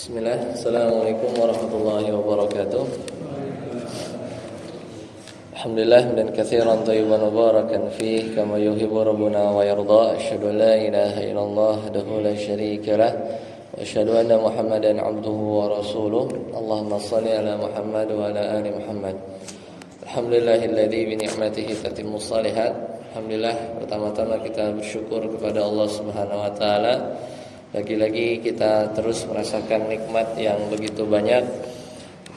Bismillah, Assalamualaikum warahmatullahi wabarakatuh. Alhamdulillah dan katsiran thayyiban mubarakan fih kama yuhibbu rabbuna wa yarda. Asyhadu an la ilaha illallah wahdahu la syarika lah wa asyhadu anna Muhammadan abduhu wa rasuluh. Allahumma shalli ala Muhammad wa ala ali Muhammad. Alhamdulillahilladzi bi ni'matihi tatimmus shalihat. Alhamdulillah, pertama-tama kita bersyukur kepada Allah Subhanahu wa taala. Lagi-lagi kita terus merasakan nikmat yang begitu banyak.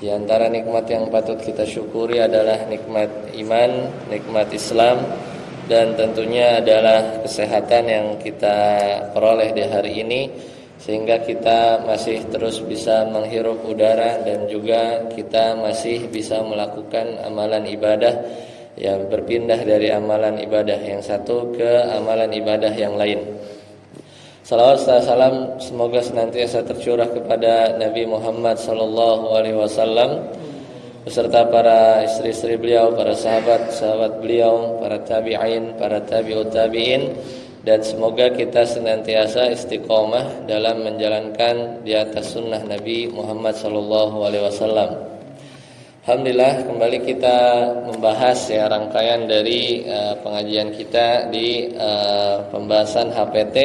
Di antara nikmat yang patut kita syukuri adalah nikmat iman, nikmat Islam, dan tentunya adalah kesehatan yang kita peroleh di hari ini, sehingga kita masih terus bisa menghirup udara dan juga kita masih bisa melakukan amalan ibadah yang berpindah dari amalan ibadah yang satu ke amalan ibadah yang lain. Salawat serta salam semoga senantiasa tercurah kepada Nabi Muhammad sallallahu alaihi wasallam beserta para istri-istri beliau, para sahabat-sahabat beliau, para tabi'in, para tabi'ut tabi'in, dan semoga kita senantiasa istiqomah dalam menjalankan di atas sunnah Nabi Muhammad sallallahu alaihi wasallam. Alhamdulillah, kembali kita membahas rangkaian dari pengajian kita di pembahasan HPT,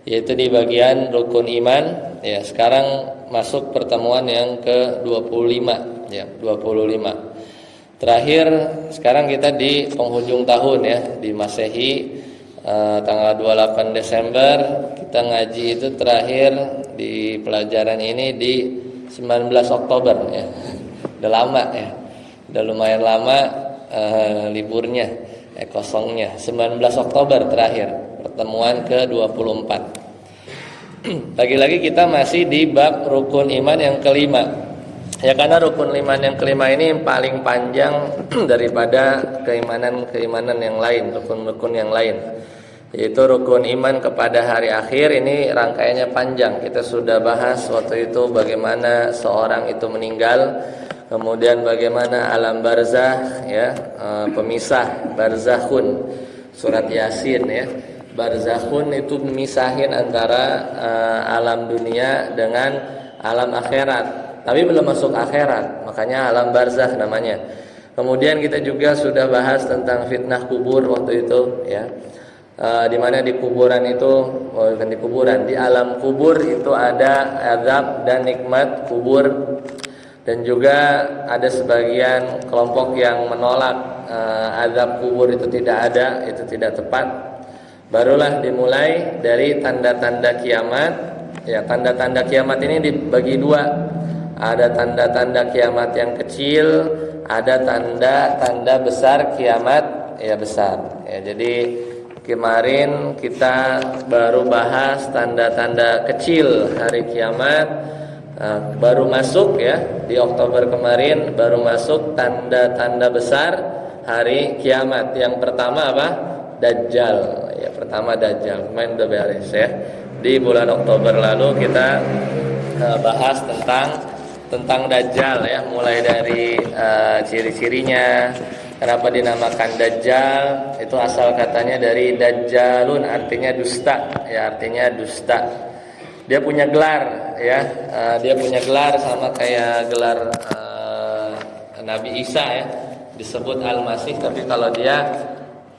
yaitu di bagian rukun iman. Ya, sekarang masuk pertemuan yang ke-25 ya, 25. Terakhir sekarang kita di penghujung tahun ya, di Masehi, tanggal 28 Desember kita ngaji itu terakhir di pelajaran ini di 19 Oktober ya. Udah lama ya. Udah lumayan lama liburnya, kosongnya. 19 Oktober terakhir pertemuan ke-24. Lagi-lagi kita masih di bab rukun iman yang kelima. Ya, karena rukun iman yang kelima ini yang paling panjang daripada keimanan yang lain, rukun-rukun yang lain. Yaitu rukun iman kepada hari akhir. Ini rangkaiannya panjang. Kita sudah bahas waktu itu bagaimana seorang itu meninggal, kemudian bagaimana alam barzah ya, pemisah, barzakhun, surat Yasin ya. Barzakhun itu memisahin antara alam dunia dengan alam akhirat, tapi belum masuk akhirat, makanya alam barzakh namanya. Kemudian kita juga sudah bahas tentang fitnah kubur waktu itu ya, di mana di kuburan itu, bukan di kuburan, di alam kubur itu ada azab dan nikmat kubur, dan juga ada sebagian kelompok yang menolak azab kubur itu tidak ada, itu tidak tepat. Barulah dimulai dari tanda-tanda kiamat. Ya, tanda-tanda kiamat ini dibagi dua. Ada tanda-tanda kiamat yang kecil, ada tanda-tanda besar kiamat ya besar. Ya, jadi kemarin kita baru bahas tanda-tanda kecil hari kiamat. Baru masuk ya, di Oktober kemarin baru masuk tanda-tanda besar hari kiamat. Yang pertama apa? Dajjal. Ya, pertama Dajjal. Kemarin udah beres ya. Di bulan Oktober lalu kita bahas tentang Dajjal ya, mulai dari ciri-cirinya. Kenapa dinamakan Dajjal? Itu asal katanya dari Dajjalun, artinya dusta ya, artinya dusta. Dia punya gelar ya, dia punya gelar sama kayak gelar Nabi Isa ya, disebut Al-Masih, tapi kalau dia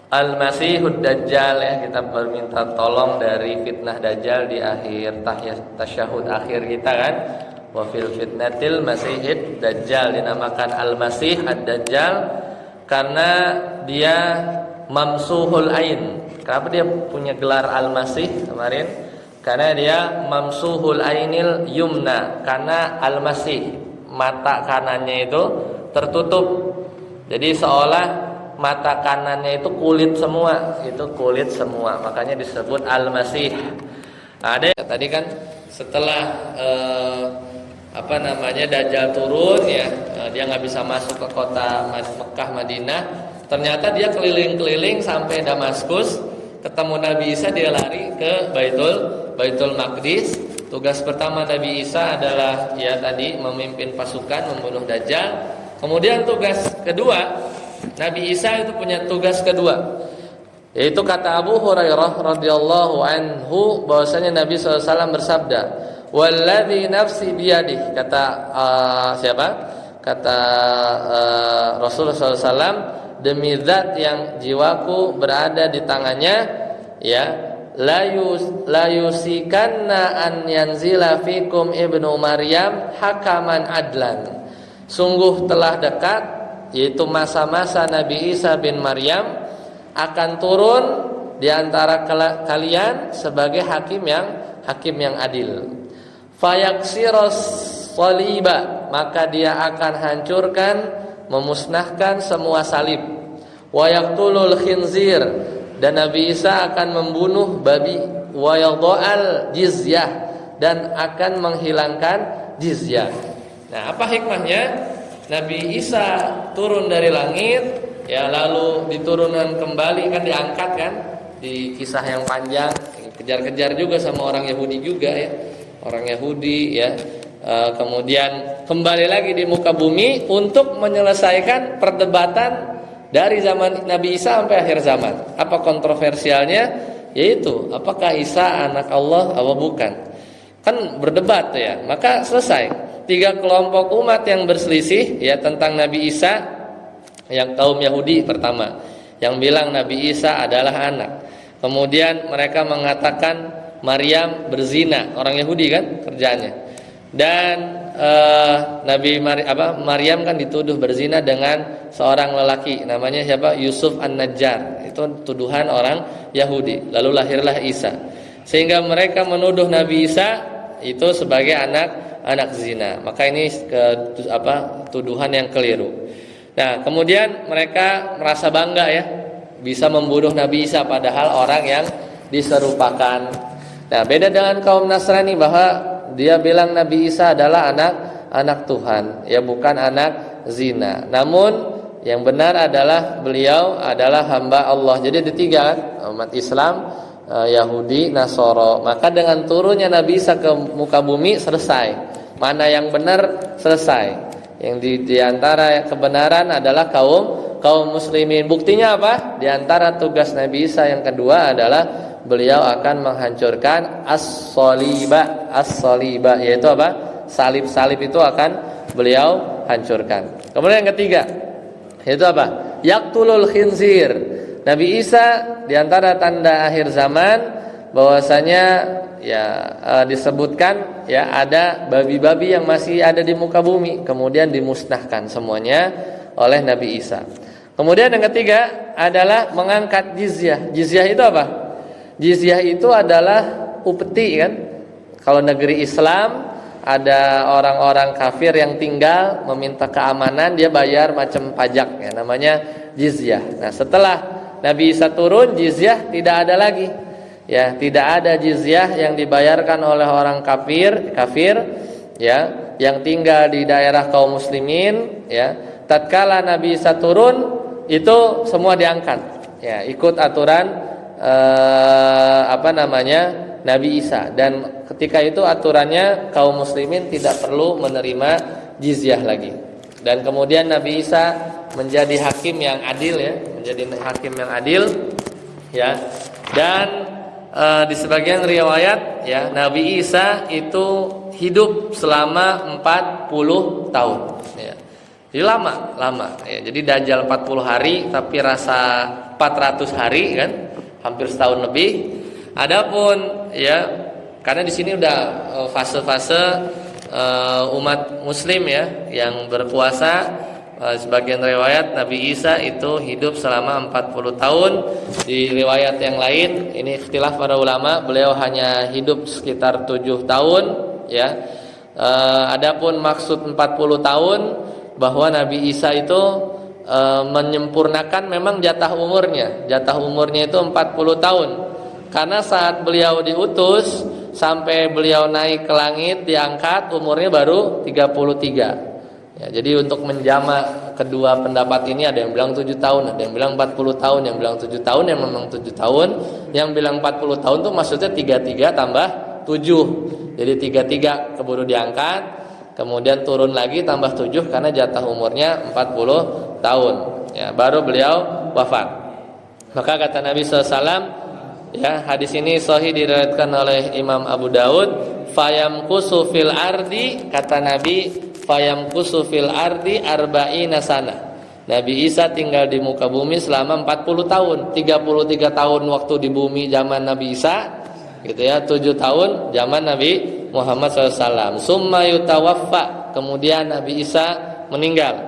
Al-Masihud Dajjal ya, kita berminta tolong dari fitnah Dajjal di akhir tasyahud akhir kita kan. Wa fil fitnatil Masihid Dajjal, dinamakan Al-Masih Ad-Dajjal karena dia mamsuhul ain. Kenapa dia punya gelar Al-Masih kemarin? Karena dia mamsuhul ainil yumna, karena Al-Masih mata kanannya itu tertutup. Jadi seolah mata kanannya itu kulit semua, makanya disebut Al-Masih. Ada tadi kan setelah Dajjal turun ya, dia nggak bisa masuk ke kota Mekah Madinah. Ternyata dia keliling-keliling sampai Damaskus, ketemu Nabi Isa, dia lari ke Baitul Maqdis. Tugas pertama Nabi Isa adalah ya tadi memimpin pasukan membunuh Dajjal. Kemudian tugas kedua, Nabi Isa itu punya tugas kedua, yaitu kata Abu Hurairah radhiyallahu anhu bahwasanya Nabi SAW bersabda, Walladzi nafsi biyadih, kata siapa? Kata Rasulullah SAW, demi zat yang jiwaku berada di tangannya, ya, la yusikanna an yanzila fikum ibnu Maryam hakaman adlan. Sungguh telah dekat, yaitu masa-masa Nabi Isa bin Maryam akan turun di antara kalian sebagai hakim yang adil. Fayaksiros saliba, maka dia akan hancurkan, memusnahkan semua salib. Wa yaqtulul khinzir, dan Nabi Isa akan membunuh babi. Wa yadha'al jizyah, dan akan menghilangkan jizyah. Nah, apa hikmahnya? Nabi Isa turun dari langit, ya, lalu diturunkan kembali, kan diangkat kan, di kisah yang panjang, kejar-kejar juga sama orang Yahudi juga, ya, orang Yahudi, ya. Kemudian kembali lagi di muka bumi untuk menyelesaikan perdebatan dari zaman Nabi Isa sampai akhir zaman. Apa kontroversialnya? Yaitu apakah Isa anak Allah atau bukan? Kan berdebat, ya. Maka selesai. 3 kelompok umat yang berselisih, ya, tentang Nabi Isa. Yang kaum Yahudi pertama, yang bilang Nabi Isa adalah anak. Kemudian mereka mengatakan Maryam berzina, orang Yahudi kan kerjaannya. Dan Maryam kan dituduh berzina dengan seorang lelaki, namanya siapa? Yusuf An-Najjar. Itu tuduhan orang Yahudi. Lalu lahirlah Isa. Sehingga mereka menuduh Nabi Isa itu sebagai anak zina. Maka ini tuduhan yang keliru. Nah, kemudian mereka merasa bangga, ya, bisa membunuh Nabi Isa padahal orang yang diserupakan. Nah, beda dengan kaum Nasrani bahwa dia bilang Nabi Isa adalah anak Tuhan, ya, bukan anak zina. Namun yang benar adalah beliau adalah hamba Allah. Jadi ada 3 kan, umat Islam, Yahudi, Nasoro. Maka dengan turunnya Nabi Isa ke muka bumi selesai. Mana yang benar selesai. Yang di antara kebenaran adalah kaum muslimin. Buktinya apa? Di antara tugas Nabi Isa yang kedua adalah beliau akan menghancurkan as-soliba, yaitu apa? Salib-salib itu akan beliau hancurkan. Kemudian yang ketiga, yaitu apa? Yaqtulul khinzir. Nabi Isa di antara tanda akhir zaman bahwasanya, ya, disebutkan, ya, ada babi-babi yang masih ada di muka bumi, kemudian dimusnahkan semuanya oleh Nabi Isa. Kemudian yang ketiga adalah mengangkat jizyah. Jizyah itu apa? Jizyah itu adalah upeti, kan. Kalau negeri Islam ada orang-orang kafir yang tinggal meminta keamanan, dia bayar macam pajak, ya, namanya jizyah. Nah, setelah Nabi Isa turun, jizyah tidak ada lagi. Ya, tidak ada jizyah yang dibayarkan oleh orang kafir, ya, yang tinggal di daerah kaum muslimin, ya. Tatkala Nabi Isa turun, itu semua diangkat, ya, ikut aturan Nabi Isa. Dan ketika itu aturannya kaum muslimin tidak perlu menerima jizyah lagi. Dan kemudian Nabi Isa menjadi hakim yang adil, ya, menjadi hakim yang adil, ya. Dan di sebagian riwayat, ya, Nabi Isa itu hidup selama 40 tahun, ya. Jadi lama, ya. Jadi Dajjal 40 hari, tapi rasa 400 hari, kan, hampir setahun lebih. Adapun, ya, karena di sini udah fase-fase umat muslim, ya, yang berpuasa. Sebagian riwayat Nabi Isa itu hidup selama 40 tahun. Di riwayat yang lain, ini ikhtilaf para ulama, beliau hanya hidup sekitar 7 tahun, ya. Adapun maksud 40 tahun bahwa Nabi Isa itu menyempurnakan memang jatah umurnya. Jatah umurnya itu 40 tahun. Karena saat beliau diutus sampai beliau naik ke langit, diangkat, umurnya baru 33. Ya, jadi untuk menjamak kedua pendapat ini, ada yang bilang 7 tahun, ada yang bilang 40 tahun, yang bilang 7 tahun, yang memang 7 tahun, yang bilang 40 tahun itu maksudnya 33 tambah 7. Jadi 33 keburu diangkat, kemudian turun lagi tambah 7 karena jatah umurnya 40 tahun. Ya, baru beliau wafat. Maka kata Nabi SAW, Ya, hadis ini sahih diriwayatkan oleh Imam Abu Daud. Fayamkusu fil ardi, kata Nabi, fayamkusu fil ardi arba'ina sana. Nabi Isa tinggal di muka bumi selama 40 tahun. 33 tahun waktu di bumi zaman Nabi Isa, gitu ya. 7 tahun zaman Nabi Muhammad SAW. Summa yutawaffa, kemudian Nabi Isa meninggal.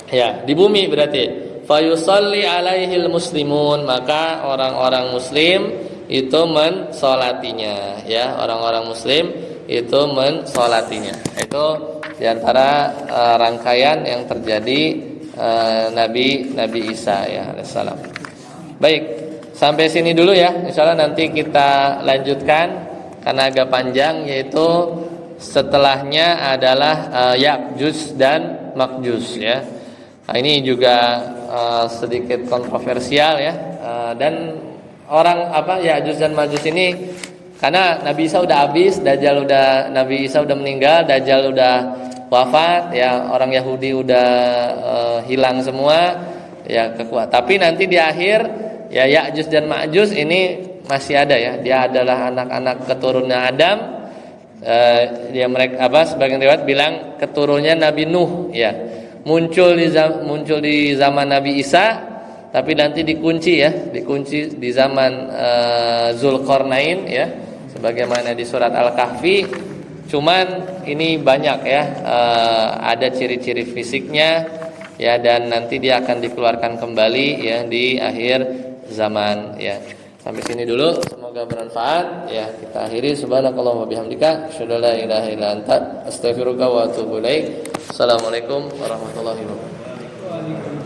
Ya, di bumi berarti. Fayusalli alaihil muslimun, maka orang-orang muslim itu mensolatinya, ya, orang-orang muslim itu mensolatinya. Itu diantara rangkaian yang terjadi Nabi Isa ya alaihissalam. Baik, sampai sini dulu ya. Insyaallah nanti kita lanjutkan karena agak panjang, yaitu setelahnya adalah Ya'juj dan Ma'juj ya. Nah, ini juga sedikit kontroversial ya, dan orang Ya'juj dan Ma'juj ini karena Nabi Isa udah habis, Nabi Isa udah meninggal, Dajjal udah wafat ya, orang Yahudi udah hilang semua ya kekuatan. Tapi nanti di akhir ya Ya'juj dan Ma'juj ini masih ada ya, dia adalah anak-anak keturunan Adam. Dia mereka sebagian riwayat bilang keturunannya Nabi Nuh ya. Muncul di zaman Nabi Isa, tapi nanti dikunci di zaman Zulkarnain ya, sebagaimana di surat Al-Kahfi. Cuman ini banyak ya, ada ciri-ciri fisiknya ya, dan nanti dia akan dikeluarkan kembali ya di akhir zaman ya. Sampai sini dulu, semoga bermanfaat ya. Kita akhiri, subhanakallahumma bihamdika asyhadu an la ilaha illa anta astaghfiruka wa atubu ilaik. Assalamualaikum warahmatullahi wabarakatuh.